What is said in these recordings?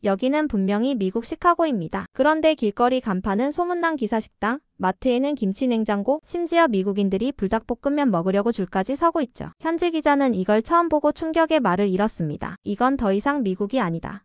여기는 분명히 미국 시카고입니다. 그런데 길거리 간판은 소문난 기사식당, 마트에는 김치냉장고, 심지어 미국인들이 불닭볶음면 먹으려고 줄까지 서고 있죠. 현지 기자는 이걸 처음 보고 충격의 말을 잃었습니다. 이건 더 이상 미국이 아니다.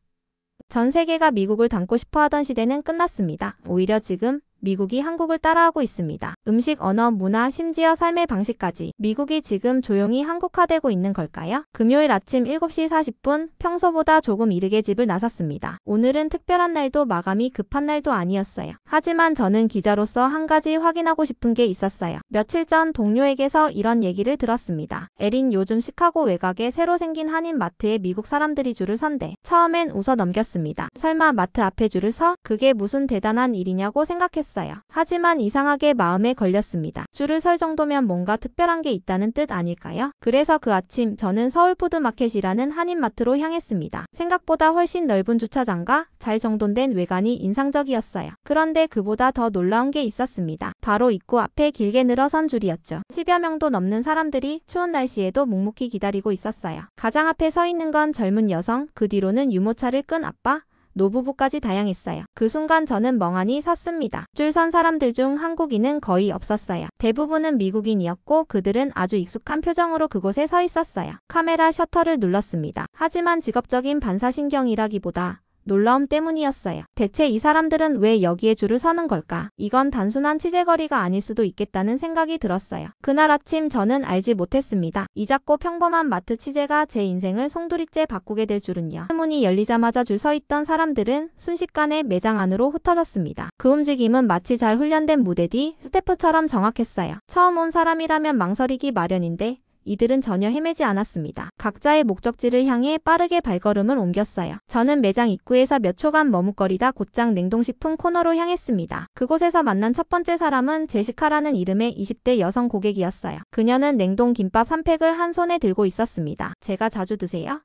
전 세계가 미국을 닮고 싶어 하던 시대는 끝났습니다. 오히려 지금 미국이 한국을 따라하고 있습니다. 음식, 언어, 문화, 심지어 삶의 방식까지 미국이 지금 조용히 한국화되고 있는 걸까요? 금요일 아침 7시 40분 평소보다 조금 이르게 집을 나섰습니다. 오늘은 특별한 날도 마감이 급한 날도 아니었어요. 하지만 저는 기자로서 한 가지 확인하고 싶은 게 있었어요. 며칠 전 동료에게서 이런 얘기를 들었습니다. 에린, 요즘 시카고 외곽에 새로 생긴 한인 마트에 미국 사람들이 줄을 선대. 처음엔 웃어 넘겼습니다. 설마 마트 앞에 줄을 서? 그게 무슨 대단한 일이냐고 생각했어요. 하지만 이상하게 마음에 걸렸습니다. 줄을 설 정도면 뭔가 특별한 게 있다는 뜻 아닐까요? 그래서 그 아침 저는 서울푸드마켓이라는 한인마트로 향했습니다. 생각보다 훨씬 넓은 주차장과 잘 정돈된 외관이 인상적이었어요. 그런데 그보다 더 놀라운 게 있었습니다. 바로 입구 앞에 길게 늘어선 줄이었죠. 10여 명도 넘는 사람들이 추운 날씨에도 묵묵히 기다리고 있었어요. 가장 앞에 서 있는 건 젊은 여성, 그 뒤로는 유모차를 끈 아빠, 노부부까지 다양했어요. 그 순간 저는 멍하니 섰습니다. 줄 선 사람들 중 한국인은 거의 없었어요. 대부분은 미국인이었고 그들은 아주 익숙한 표정으로 그곳에 서 있었어요. 카메라 셔터를 눌렀습니다. 하지만 직업적인 반사신경이라기보다 놀라움 때문이었어요. 대체 이 사람들은 왜 여기에 줄을 서는 걸까? 이건 단순한 치재거리가 아닐 수도 있겠다는 생각이 들었어요. 그날 아침 저는 알지 못했습니다. 이 작고 평범한 마트 치재가 제 인생을 송두리째 바꾸게 될 줄은요. 문이 열리자마자 줄 서 있던 사람들은 순식간에 매장 안으로 흩어졌습니다. 그 움직임은 마치 잘 훈련된 무대 뒤 스태프처럼 정확했어요. 처음 온 사람이라면 망설이기 마련인데 이들은 전혀 헤매지 않았습니다. 각자의 목적지를 향해 빠르게 발걸음을 옮겼어요. 저는 매장 입구에서 몇 초간 머뭇거리다 곧장 냉동식품 코너로 향했습니다. 그곳에서 만난 첫 번째 사람은 제시카라는 이름의 20대 여성 고객이었어요. 그녀는 냉동 김밥 3팩을 한 손에 들고 있었습니다. 제가 자주 드세요?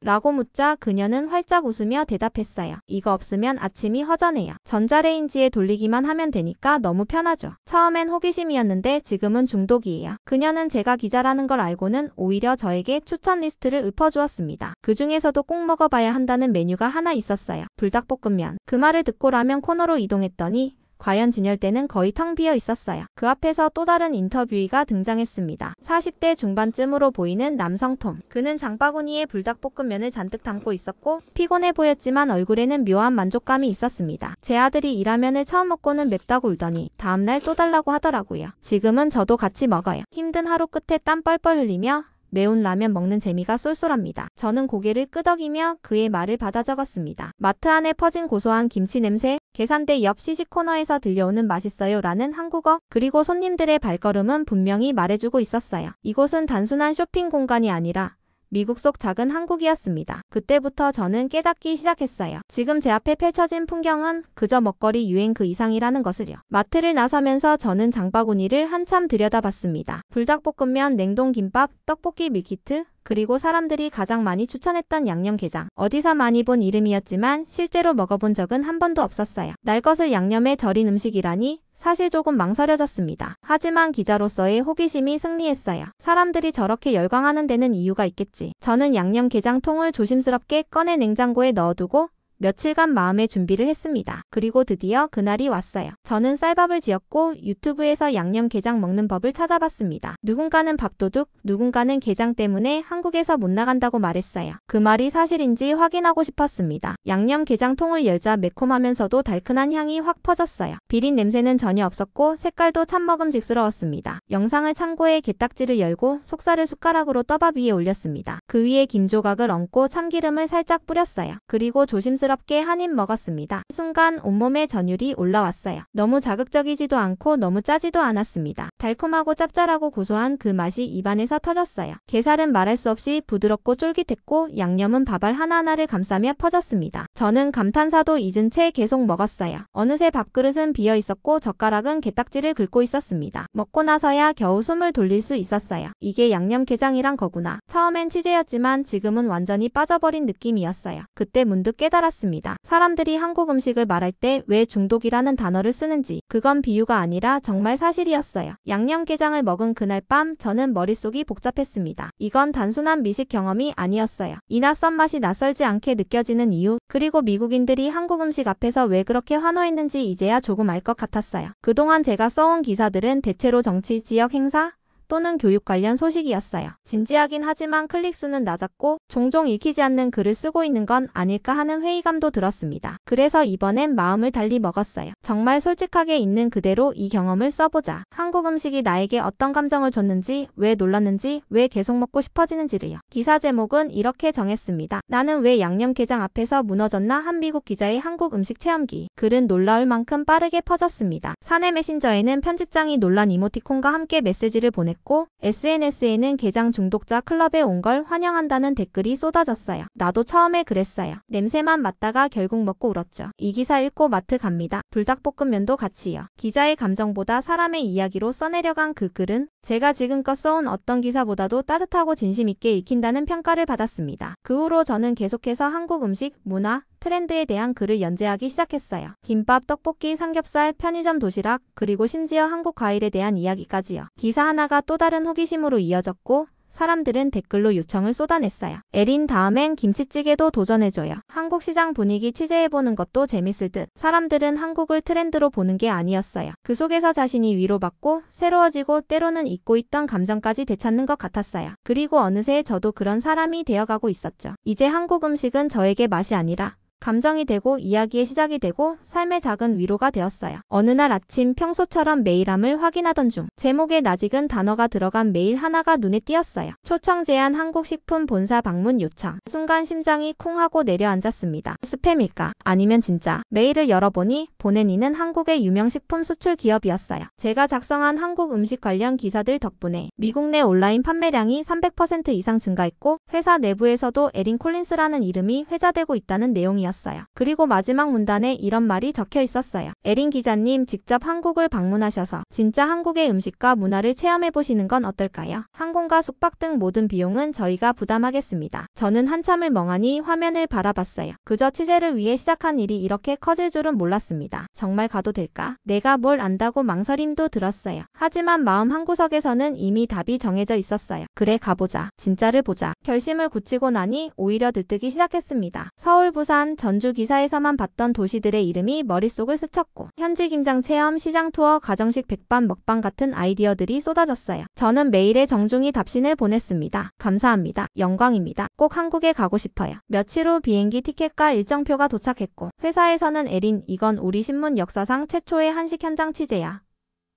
라고 묻자 그녀는 활짝 웃으며 대답했어요. 이거 없으면 아침이 허전해요. 전자레인지에 돌리기만 하면 되니까 너무 편하죠. 처음엔 호기심이었는데 지금은 중독이에요. 그녀는 제가 기자라는 걸 알고는 오히려 저에게 추천 리스트를 읊어주었습니다. 그 중에서도 꼭 먹어봐야 한다는 메뉴가 하나 있었어요. 불닭볶음면. 그 말을 듣고 라면 코너로 이동했더니 과연 진열대는 거의 텅 비어 있었어요. 그 앞에서 또 다른 인터뷰이가 등장했습니다. 40대 중반쯤으로 보이는 남성 톰. 그는 장바구니에 불닭볶음면을 잔뜩 담고 있었고 피곤해 보였지만 얼굴에는 묘한 만족감이 있었습니다. 제 아들이 이 라면을 처음 먹고는 맵다고 울더니 다음날 또 달라고 하더라고요. 지금은 저도 같이 먹어요. 힘든 하루 끝에 땀 뻘뻘 흘리며 매운 라면 먹는 재미가 쏠쏠합니다. 저는 고개를 끄덕이며 그의 말을 받아 적었습니다. 마트 안에 퍼진 고소한 김치 냄새, 계산대 옆 시식 코너에서 들려오는 맛있어요 라는 한국어, 그리고 손님들의 발걸음은 분명히 말해주고 있었어요. 이곳은 단순한 쇼핑 공간이 아니라 미국 속 작은 한국이었습니다. 그때부터 저는 깨닫기 시작했어요. 지금 제 앞에 펼쳐진 풍경은 그저 먹거리 유행 그 이상이라는 것을요. 마트를 나서면서 저는 장바구니를 한참 들여다봤습니다. 불닭볶음면, 냉동김밥, 떡볶이 밀키트, 그리고 사람들이 가장 많이 추천했던 양념게장. 어디서 많이 본 이름이었지만 실제로 먹어본 적은 한 번도 없었어요. 날 것을 양념에 절인 음식이라니 사실 조금 망설여졌습니다. 하지만 기자로서의 호기심이 승리했어요. 사람들이 저렇게 열광하는 데는 이유가 있겠지. 저는 양념게장통을 조심스럽게 꺼내 냉장고에 넣어두고 며칠간 마음의 준비를 했습니다. 그리고 드디어 그날이 왔어요. 저는 쌀밥을 지었고 유튜브에서 양념게장 먹는 법을 찾아봤습니다. 누군가는 밥도둑, 누군가는 게장 때문에 한국에서 못 나간다고 말했어요. 그 말이 사실인지 확인하고 싶었습니다. 양념게장통을 열자 매콤하면서도 달큰한 향이 확 퍼졌어요. 비린 냄새는 전혀 없었고 색깔도 참 먹음직스러웠습니다. 영상을 참고해 게딱지를 열고 속살을 숟가락으로 떡밥 위에 올렸습니다. 그 위에 김조각을 얹고 참기름을 살짝 뿌렸어요. 그리고 조심스럽게 한 입 먹었습니다. 순간 온몸에 전율이 올라왔어요. 너무 자극적이지도 않고 너무 짜지도 않았습니다. 달콤하고 짭짤하고 고소한 그 맛이 입안에서 터졌어요. 게살은 말할 수 없이 부드럽고 쫄깃했고 양념은 밥알 하나하나를 감싸며 퍼졌습니다. 저는 감탄사도 잊은 채 계속 먹었어요. 어느새 밥그릇은 비어 있었고 젓가락은 게딱지를 긁고 있었습니다. 먹고 나서야 겨우 숨을 돌릴 수 있었어요. 이게 양념게장이란 거구나. 처음엔 치즈였지만 지금은 완전히 빠져버린 느낌이었어요. 그때 문득 깨달았습니다. 놀랐습니다. 사람들이 한국 음식을 말할 때 왜 중독이라는 단어를 쓰는지 그건 비유가 아니라 정말 사실이었어요. 양념게장을 먹은 그날 밤 저는 머릿속이 복잡했습니다. 이건 단순한 미식 경험이 아니었어요. 이 낯선 맛이 낯설지 않게 느껴지는 이유, 그리고 미국인들이 한국 음식 앞에서 왜 그렇게 환호했는지 이제야 조금 알 것 같았어요. 그동안 제가 써온 기사들은 대체로 정치, 지역 행사, 또는 교육 관련 소식이었어요. 진지하긴 하지만 클릭수는 낮았고 종종 읽히지 않는 글을 쓰고 있는 건 아닐까 하는 회의감도 들었습니다. 그래서 이번엔 마음을 달리 먹었어요. 정말 솔직하게 있는 그대로 이 경험을 써보자. 한국 음식이 나에게 어떤 감정을 줬는지, 왜 놀랐는지, 왜 계속 먹고 싶어지는지를요. 기사 제목은 이렇게 정했습니다. 나는 왜 양념게장 앞에서 무너졌나? 한 미국 기자의 한국 음식 체험기. 글은 놀라울 만큼 빠르게 퍼졌습니다. 사내 메신저에는 편집장이 놀란 이모티콘과 함께 메시지를 보냈고 SNS에는 게장 중독자 클럽에 온 걸 환영한다는 댓글이 쏟아졌어요. 나도 처음에 그랬어요. 냄새만 맡다가 결국 먹고 울었죠. 이 기사 읽고 마트 갑니다. 불닭볶음면도 같이요. 기자의 감정보다 사람의 이야기로 써내려간 그 글은 제가 지금껏 써온 어떤 기사보다도 따뜻하고 진심있게 읽힌다는 평가를 받았습니다. 그 후로 저는 계속해서 한국 음식, 문화, 트렌드에 대한 글을 연재하기 시작했어요. 김밥, 떡볶이, 삼겹살, 편의점 도시락, 그리고 심지어 한국 과일에 대한 이야기까지요. 기사 하나가 또 다른 호기심으로 이어졌고 사람들은 댓글로 요청을 쏟아냈어요. 에린 다음엔 김치찌개도 도전해줘요. 한국 시장 분위기 취재해보는 것도 재밌을 듯. 사람들은 한국을 트렌드로 보는 게 아니었어요. 그 속에서 자신이 위로받고 새로워지고 때로는 잊고 있던 감정까지 되찾는 것 같았어요. 그리고 어느새 저도 그런 사람이 되어가고 있었죠. 이제 한국 음식은 저에게 맛이 아니라 감정이 되고 이야기의 시작이 되고 삶의 작은 위로가 되었어요. 어느 날 아침 평소처럼 메일함을 확인하던 중 제목에 낯익은 단어가 들어간 메일 하나가 눈에 띄었어요. 초청 제안 한국식품 본사 방문 요청. 순간 심장이 쿵 하고 내려앉았습니다. 스팸일까? 아니면 진짜? 메일을 열어보니 보낸 이는 한국의 유명 식품 수출 기업이었어요. 제가 작성한 한국 음식 관련 기사들 덕분에 미국 내 온라인 판매량이 300% 이상 증가했고 회사 내부에서도 에린 콜린스라는 이름이 회자되고 있다는 내용이었어요. 그리고 마지막 문단에 이런 말이 적혀 있었어요. 에린 기자님 직접 한국을 방문하셔서 진짜 한국의 음식과 문화를 체험해보시는 건 어떨까요? 항공과 숙박 등 모든 비용은 저희가 부담하겠습니다. 저는 한참을 멍하니 화면을 바라봤어요. 그저 취재를 위해 시작한 일이 이렇게 커질 줄은 몰랐습니다. 정말 가도 될까? 내가 뭘 안다고 망설임도 들었어요. 하지만 마음 한구석에서는 이미 답이 정해져 있었어요. 그래 가보자. 진짜를 보자. 결심을 굳히고 나니 오히려 들뜨기 시작했습니다. 서울, 부산, 전주 기사에서만 봤던 도시들의 이름이 머릿속을 스쳤고 현지 김장 체험, 시장 투어, 가정식 백반 먹방 같은 아이디어들이 쏟아졌어요. 저는 메일에 정중히 답신을 보냈습니다. 감사합니다. 영광입니다. 꼭 한국에 가고 싶어요. 며칠 후 비행기 티켓과 일정표가 도착했고 회사에서는 에린, 이건 우리 신문 역사상 최초의 한식 현장 취재야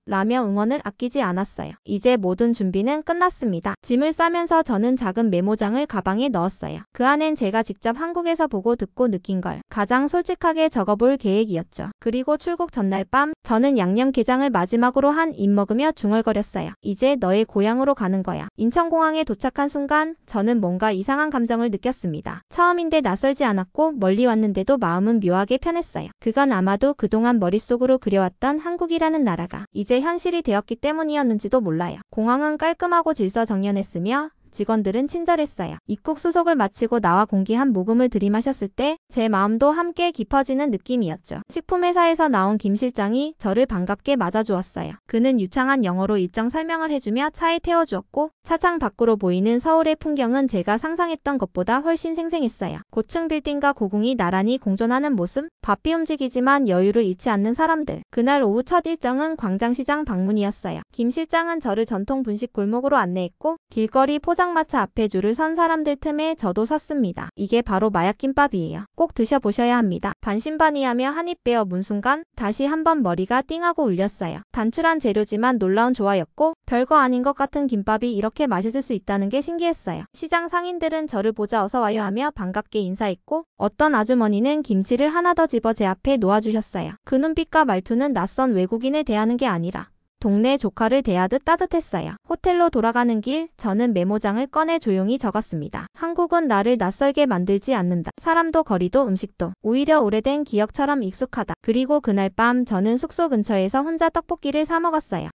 라며 응원을 아끼지 않았어요. 이제 모든 준비는 끝났습니다. 짐을 싸면서 저는 작은 메모장을 가방에 넣었어요. 그 안엔 제가 직접 한국에서 보고 듣고 느낀 걸 가장 솔직하게 적어볼 계획이었죠. 그리고 출국 전날 밤 저는 양념게장을 마지막으로 한 입 먹으며 중얼거렸어요. 이제 너의 고향으로 가는 거야. 인천공항에 도착한 순간 저는 뭔가 이상한 감정을 느꼈습니다. 처음인데 낯설지 않았고 멀리 왔는데도 마음은 묘하게 편했어요. 그건 아마도 그동안 머릿속으로 그려왔던 한국이라는 나라가 이제 현실이 되었기 때문이었는지도 몰라요. 공항은 깔끔하고 질서정연했으며 직원들은 친절했어요. 입국 수속을 마치고 나와 공기 한 모금을 들이마셨을 때 제 마음도 함께 깊어지는 느낌이었죠. 식품회사에서 나온 김 실장이 저를 반갑게 맞아주었어요. 그는 유창한 영어로 일정 설명을 해주며 차에 태워주었고 차창 밖으로 보이는 서울의 풍경은 제가 상상했던 것보다 훨씬 생생했어요. 고층 빌딩과 고궁이 나란히 공존하는 모습, 바삐 움직이지만 여유를 잃지 않는 사람들. 그날 오후 첫 일정은 광장시장 방문이었어요. 김 실장은 저를 전통 분식 골목으로 안내했고 길거리 포장마차 앞에 줄을 선 사람들 틈에 저도 섰습니다. 이게 바로 마약김밥이에요. 꼭 드셔보셔야 합니다. 반신반의하며 한 입 베어 문 순간 다시 한번 머리가 띵하고 울렸어요. 단출한 재료지만 놀라운 조화였고 별거 아닌 것 같은 김밥이 이렇게 맛있을 수 있다는 게 신기했어요. 시장 상인들은 저를 보자 어서와요 하며 반갑게 인사했고 어떤 아주머니는 김치를 하나 더 집어 제 앞에 놓아주셨어요. 그 눈빛과 말투는 낯선 외국인을 대하는 게 아니라 동네 조카를 대하듯 따뜻했어요. 호텔로 돌아가는 길 저는 메모장을 꺼내 조용히 적었습니다. 한국은 나를 낯설게 만들지 않는다. 사람도 거리도 음식도 오히려 오래된 기억처럼 익숙하다. 그리고 그날 밤 저는 숙소 근처에서 혼자 떡볶이를 사 먹었어요.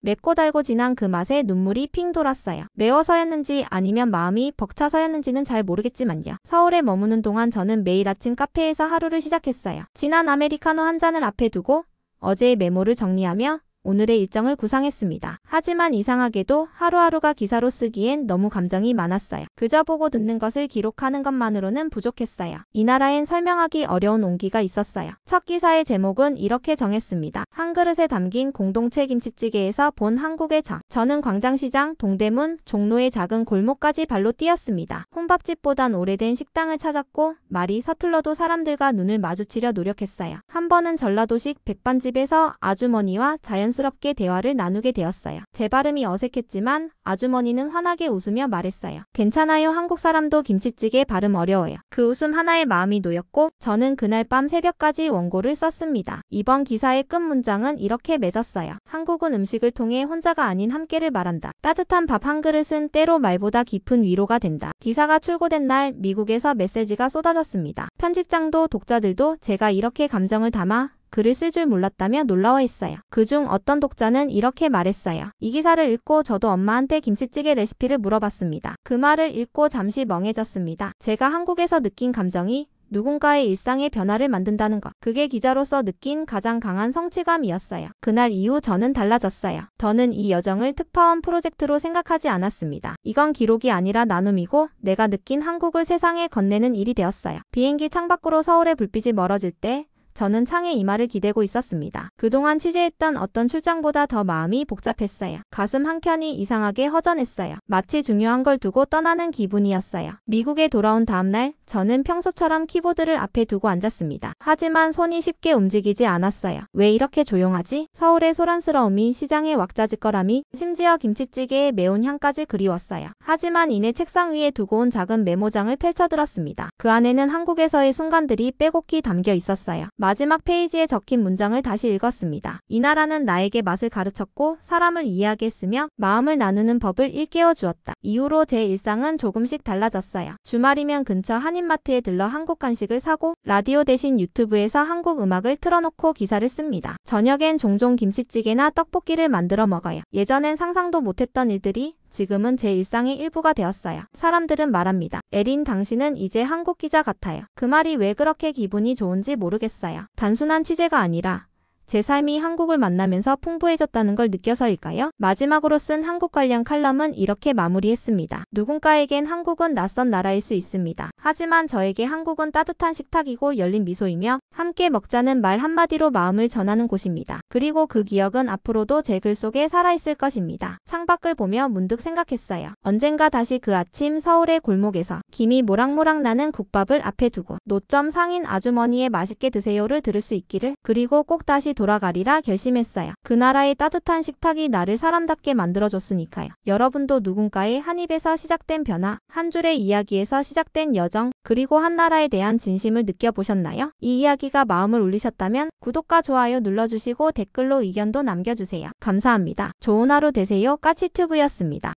맵고 달고 진한 그 맛에 눈물이 핑 돌았어요. 매워서였는지 아니면 마음이 벅차서였는지는 잘 모르겠지만요. 서울에 머무는 동안 저는 매일 아침 카페에서 하루를 시작했어요. 진한 아메리카노 한 잔을 앞에 두고 어제의 메모를 정리하며 오늘의 일정을 구상했습니다. 하지만 이상하게도 하루하루가 기사로 쓰기엔 너무 감정이 많았어요. 그저 보고 듣는 것을 기록하는 것만으로는 부족했어요. 이 나라엔 설명하기 어려운 온기가 있었어요. 첫 기사의 제목은 이렇게 정했습니다. 한 그릇에 담긴 공동체 김치찌개에서 본 한국의 정. 저는 광장시장, 동대문, 종로의 작은 골목까지 발로 뛰었습니다. 혼밥집보단 오래된 식당을 찾았고 말이 서툴러도 사람들과 눈을 마주치려 노력했어요. 한 번은 전라도식 백반집에서 아주머니와 자연스럽게 대화를 나누게 되었어요. 제 발음이 어색했지만 아주머니는 환하게 웃으며 말했어요. 괜찮아요. 한국 사람도 김치찌개 발음 어려워요. 그 웃음 하나에 마음이 놓였고 저는 그날 밤 새벽까지 원고를 썼습니다. 이번 기사의 끝 문장은 이렇게 맺었어요. 한국은 음식을 통해 혼자가 아닌 함께를 말한다. 따뜻한 밥 한 그릇은 때로 말보다 깊은 위로가 된다. 기사가 출고된 날 미국에서 메시지가 쏟아졌습니다. 편집장도 독자들도 제가 이렇게 감정을 담아 글을 쓸 줄 몰랐다며 놀라워했어요. 그중 어떤 독자는 이렇게 말했어요. 이 기사를 읽고 저도 엄마한테 김치찌개 레시피를 물어봤습니다. 그 말을 읽고 잠시 멍해졌습니다. 제가 한국에서 느낀 감정이 누군가의 일상의 변화를 만든다는 것. 그게 기자로서 느낀 가장 강한 성취감이었어요. 그날 이후 저는 달라졌어요. 더는 이 여정을 특파원 프로젝트로 생각하지 않았습니다. 이건 기록이 아니라 나눔이고 내가 느낀 한국을 세상에 건네는 일이 되었어요. 비행기 창밖으로 서울의 불빛이 멀어질 때 저는 창의 이마를 기대고 있었습니다. 그동안 취재했던 어떤 출장보다 더 마음이 복잡했어요. 가슴 한켠이 이상하게 허전했어요. 마치 중요한 걸 두고 떠나는 기분이었어요. 미국에 돌아온 다음날 저는 평소처럼 키보드를 앞에 두고 앉았습니다. 하지만 손이 쉽게 움직이지 않았어요. 왜 이렇게 조용하지? 서울의 소란스러움이, 시장의 왁자지껄함이, 심지어 김치찌개의 매운 향까지 그리웠어요. 하지만 이내 책상 위에 두고 온 작은 메모장을 펼쳐들었습니다. 그 안에는 한국에서의 순간들이 빼곡히 담겨 있었어요. 마지막 페이지에 적힌 문장을 다시 읽었습니다. 이 나라는 나에게 맛을 가르쳤고 사람을 이해하게 했으며 마음을 나누는 법을 일깨워 주었다. 이후로 제 일상은 조금씩 달라졌어요. 주말이면 근처 한인마트에 들러 한국 간식을 사고 라디오 대신 유튜브에서 한국 음악을 틀어놓고 기사를 씁니다. 저녁엔 종종 김치찌개나 떡볶이를 만들어 먹어요. 예전엔 상상도 못했던 일들이 지금은 제 일상의 일부가 되었어요. 사람들은 말합니다. 에린, 당신은 이제 한국 기자 같아요. 그 말이 왜 그렇게 기분이 좋은지 모르겠어요. 단순한 취재가 아니라 제 삶이 한국을 만나면서 풍부해졌다는 걸 느껴서일까요? 마지막으로 쓴 한국 관련 칼럼은 이렇게 마무리했습니다. 누군가에겐 한국은 낯선 나라일 수 있습니다. 하지만 저에게 한국은 따뜻한 식탁이고 열린 미소이며 함께 먹자는 말 한마디로 마음을 전하는 곳입니다. 그리고 그 기억은 앞으로도 제 글 속에 살아있을 것입니다. 창밖을 보며 문득 생각했어요. 언젠가 다시 그 아침 서울의 골목에서 김이 모락모락 나는 국밥을 앞에 두고 노점 상인 아주머니의 맛있게 드세요를 들을 수 있기를, 그리고 꼭 다시 돌아가리라 결심했어요. 그 나라의 따뜻한 식탁이 나를 사람답게 만들어줬으니까요. 여러분도 누군가의 한 입에서 시작된 변화, 한 줄의 이야기에서 시작된 여정, 그리고 한 나라에 대한 진심을 느껴보셨나요? 이 이야기가 마음을 울리셨다면 구독과 좋아요 눌러주시고 댓글로 의견도 남겨주세요. 감사합니다. 좋은 하루 되세요. 까치튜브였습니다.